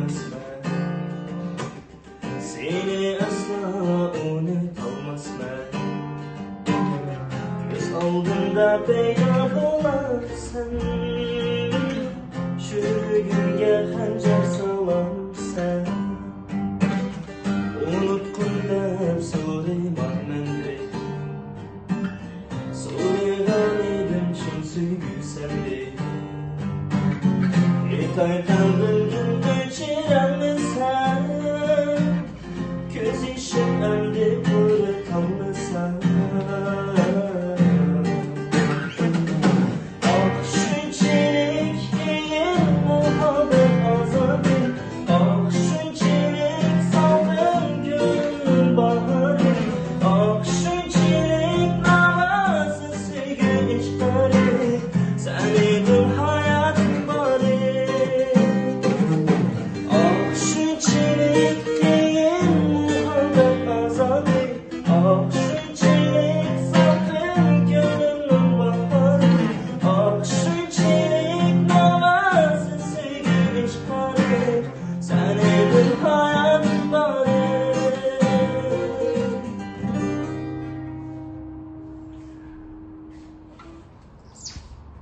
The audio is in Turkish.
emasman. Seni asla unutamazman. Göz oldunda peyda bolarsan, şürgümge hancar salarsan. Unutqun deb so'rayman mende, so'ragan edim chin sevgusam deb. Yetay qalbim